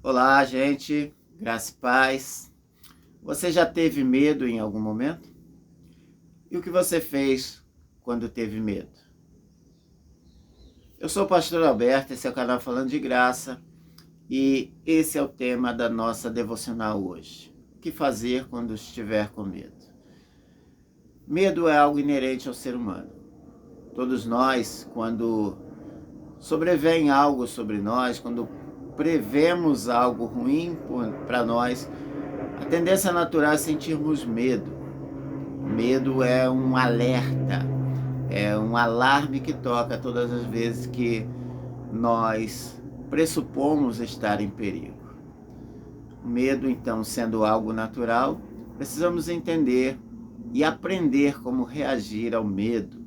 Olá, gente, graça e paz. Você já teve medo em algum momento? E o que você fez quando teve medo? Eu sou o pastor Alberto, esse é o canal Falando de Graça e esse é o tema da nossa devocional hoje. O que fazer quando estiver com medo? Medo é algo inerente ao ser humano. Todos nós, quando sobrevém algo sobre nós, quando prevemos algo ruim para nós, a tendência natural é sentirmos medo. Medo é um alerta, é um alarme que toca todas as vezes que nós pressupomos estar em perigo. O medo, então, sendo algo natural, precisamos entender e aprender como reagir ao medo.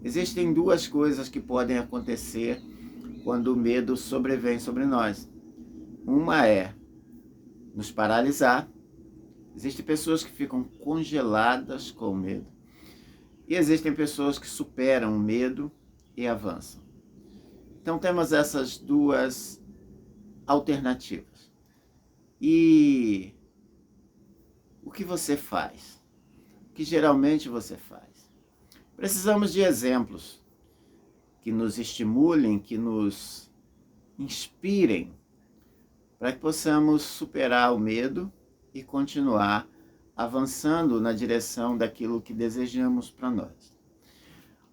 Existem duas coisas que podem acontecer quando o medo sobrevém sobre nós. Uma é nos paralisar. Existem pessoas que ficam congeladas com medo. E existem pessoas que superam o medo e avançam. Então temos essas duas alternativas. E o que você faz? O que geralmente você faz? Precisamos de exemplos que nos estimulem, que nos inspirem, para que possamos superar o medo e continuar avançando na direção daquilo que desejamos para nós.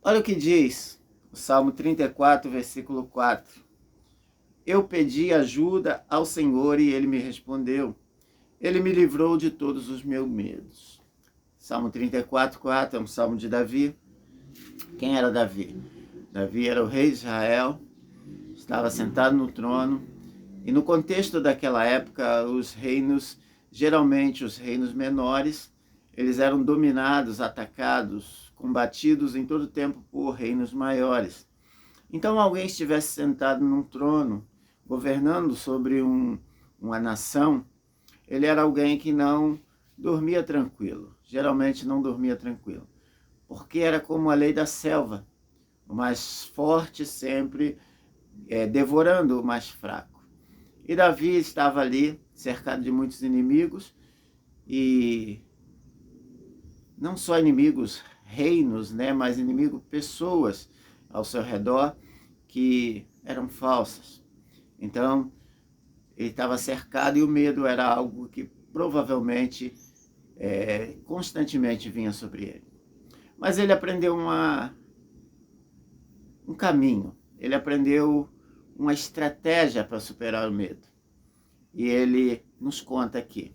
Olha o que diz o Salmo 34, versículo 4. Eu pedi ajuda ao Senhor e Ele me respondeu. Ele me livrou de todos os meus medos. Salmo 34, 4 é um salmo de Davi. Quem era Davi? Davi era o rei de Israel, estava sentado no trono, e no contexto daquela época, os reinos, geralmente os reinos menores, eles eram dominados, atacados, combatidos em todo tempo por reinos maiores. Então, alguém estivesse sentado num trono, governando sobre uma nação, ele era alguém que não dormia tranquilo, geralmente não dormia tranquilo, porque era como a lei da selva, o mais forte sempre devorando o mais fraco. E Davi estava ali, cercado de muitos inimigos, e não só inimigos reinos, mas inimigos pessoas ao seu redor que eram falsas. Então, ele estava cercado e o medo era algo que provavelmente, constantemente vinha sobre ele. Mas ele aprendeu um caminho, ele aprendeu uma estratégia para superar o medo. E ele nos conta aqui.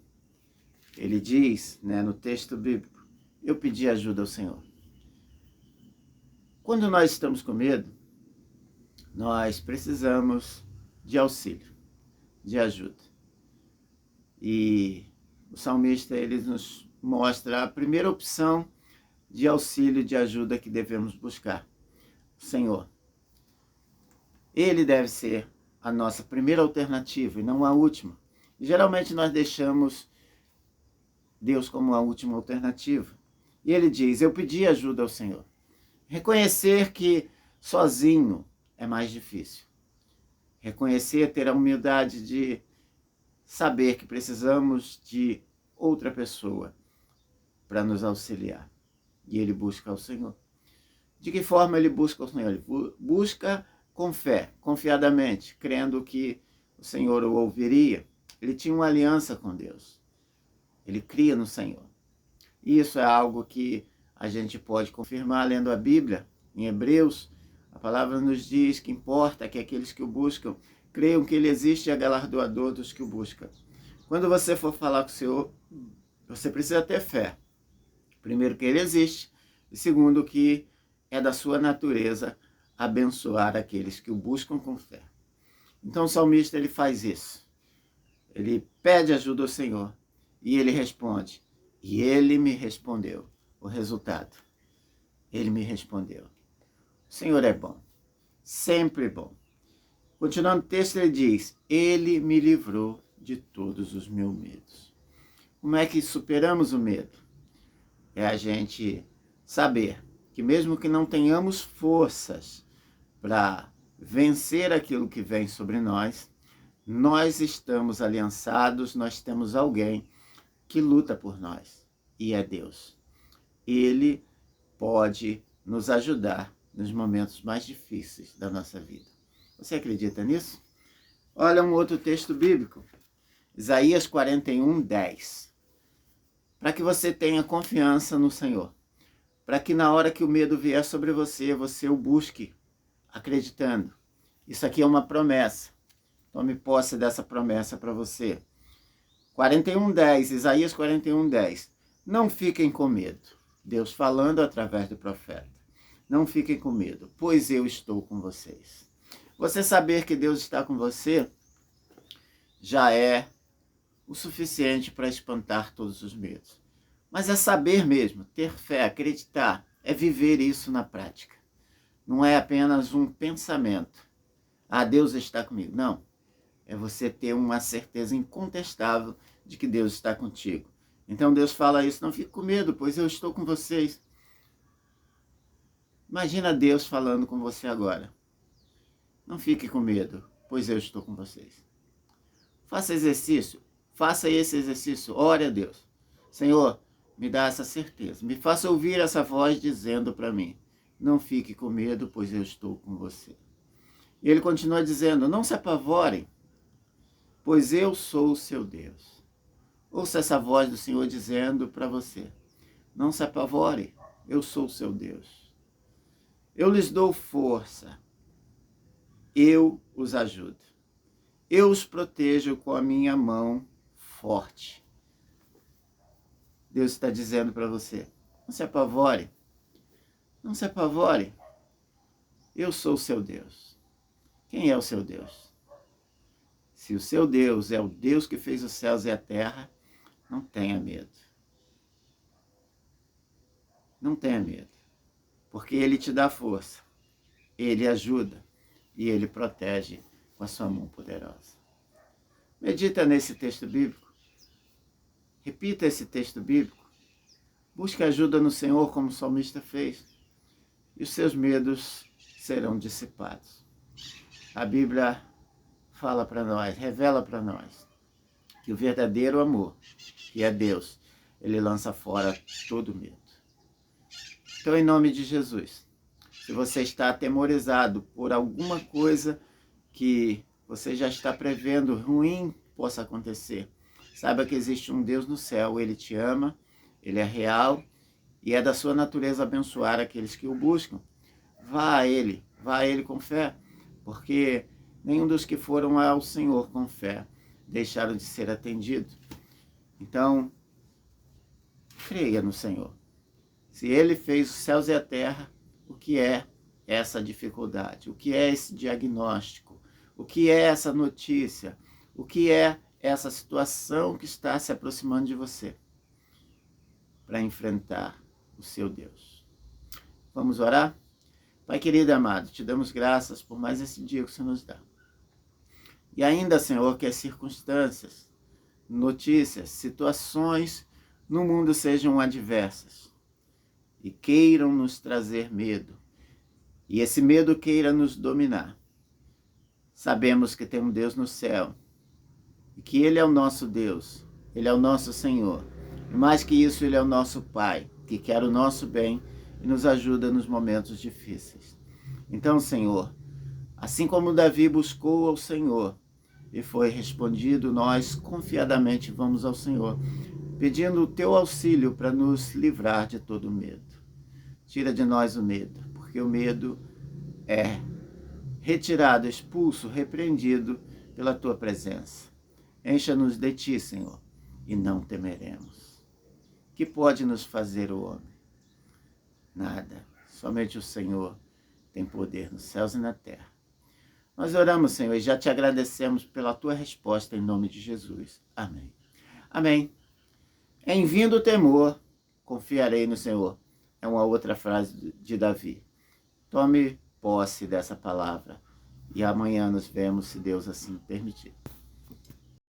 Ele diz, no texto bíblico, eu pedi ajuda ao Senhor. Quando nós estamos com medo, nós precisamos de auxílio, de ajuda. E o salmista ele nos mostra a primeira opção de auxílio, de ajuda que devemos buscar: o Senhor. Ele deve ser a nossa primeira alternativa e não a última. E, geralmente nós deixamos Deus como a última alternativa. E ele diz, eu pedi ajuda ao Senhor. Reconhecer que sozinho é mais difícil. Reconhecer, ter a humildade de saber que precisamos de outra pessoa para nos auxiliar. E ele busca o Senhor. De que forma ele busca o Senhor? Ele busca com fé, confiadamente, crendo que o Senhor o ouviria. Ele tinha uma aliança com Deus. Ele cria no Senhor. E isso é algo que a gente pode confirmar lendo a Bíblia. Em Hebreus, a palavra nos diz que importa que aqueles que o buscam creiam que ele existe e é galardoador dos que o buscam. Quando você for falar com o Senhor, você precisa ter fé. Primeiro, que ele existe. E segundo, que é da sua natureza abençoar aqueles que o buscam com fé. Então o salmista ele faz isso. Ele pede ajuda ao Senhor e ele responde. E ele me respondeu. O resultado, ele me respondeu. O Senhor é bom, sempre bom. Continuando o texto, ele diz, ele me livrou de todos os meus medos. Como é que superamos o medo? É a gente saber que mesmo que não tenhamos forças para vencer aquilo que vem sobre nós, Nós estamos aliançados, nós temos alguém que luta por nós, e é Deus. Ele pode nos ajudar nos momentos mais difíceis da nossa vida. Você acredita nisso? Olha um outro texto bíblico, Isaías 41, 10. Para que você tenha confiança no Senhor, para que na hora que o medo vier sobre você, você o busque acreditando. Isso aqui é uma promessa. Tome posse dessa promessa para você. 41:10, Isaías 41:10. Não fiquem com medo. Deus falando através do profeta. Não fiquem com medo, pois eu estou com vocês. Você saber que Deus está com você já é o suficiente para espantar todos os medos. Mas é saber mesmo, ter fé, acreditar, é viver isso na prática. Não é apenas um pensamento. Ah, Deus está comigo. Não. É você ter uma certeza incontestável de que Deus está contigo. Então Deus fala isso, não fique com medo, pois eu estou com vocês. Imagina Deus falando com você agora. Não fique com medo, pois eu estou com vocês. Faça exercício, faça esse exercício, ore a Deus. Senhor, me dá essa certeza, me faça ouvir essa voz dizendo para mim, não fique com medo, pois eu estou com você. E ele continua dizendo, não se apavorem, pois eu sou o seu Deus. Ouça essa voz do Senhor dizendo para você, não se apavore, eu sou o seu Deus. Eu lhes dou força, eu os ajudo. Eu os protejo com a minha mão forte. Deus está dizendo para você, não se apavore, não se apavore. Eu sou o seu Deus. Quem é o seu Deus? Se o seu Deus é o Deus que fez os céus e a terra, não tenha medo. Não tenha medo, porque Ele te dá força, Ele ajuda e Ele protege com a sua mão poderosa. Medita nesse texto bíblico, repita esse texto bíblico, busque ajuda no Senhor como o salmista fez, e os seus medos serão dissipados. A Bíblia fala para nós, revela para nós, que o verdadeiro amor, que é Deus, Ele lança fora todo medo. Então, em nome de Jesus, se você está atemorizado por alguma coisa que você já está prevendo ruim possa acontecer, saiba que existe um Deus no céu, Ele te ama, Ele é real e é da sua natureza abençoar aqueles que o buscam. Vá a Ele com fé, porque nenhum dos que foram ao Senhor com fé deixaram de ser atendidos. Então, creia no Senhor. Se Ele fez os céus e a terra, o que é essa dificuldade? O que é esse diagnóstico? O que é essa notícia? O que é essa situação que está se aproximando de você para enfrentar o seu Deus? Vamos orar? Pai querido e amado, te damos graças por mais esse dia que o Senhor nos dá. E ainda, Senhor, que as circunstâncias, notícias, situações no mundo sejam adversas e queiram nos trazer medo, e esse medo queira nos dominar. Sabemos que tem um Deus no céu, e que Ele é o nosso Deus, Ele é o nosso Senhor, e mais que isso, Ele é o nosso Pai, que quer o nosso bem e nos ajuda nos momentos difíceis. Então, Senhor, assim como Davi buscou ao Senhor e foi respondido, nós confiadamente vamos ao Senhor, pedindo o teu auxílio para nos livrar de todo medo. Tira de nós o medo, porque o medo é retirado, expulso, repreendido pela tua presença. Encha-nos de ti, Senhor, e não temeremos. Que pode nos fazer o homem? Nada. Somente o Senhor tem poder nos céus e na terra. Nós oramos, Senhor, e já te agradecemos pela tua resposta em nome de Jesus. Amém. Amém. Em vindo o temor, confiarei no Senhor. É uma outra frase de Davi. Tome posse dessa palavra e amanhã nos vemos, se Deus assim permitir.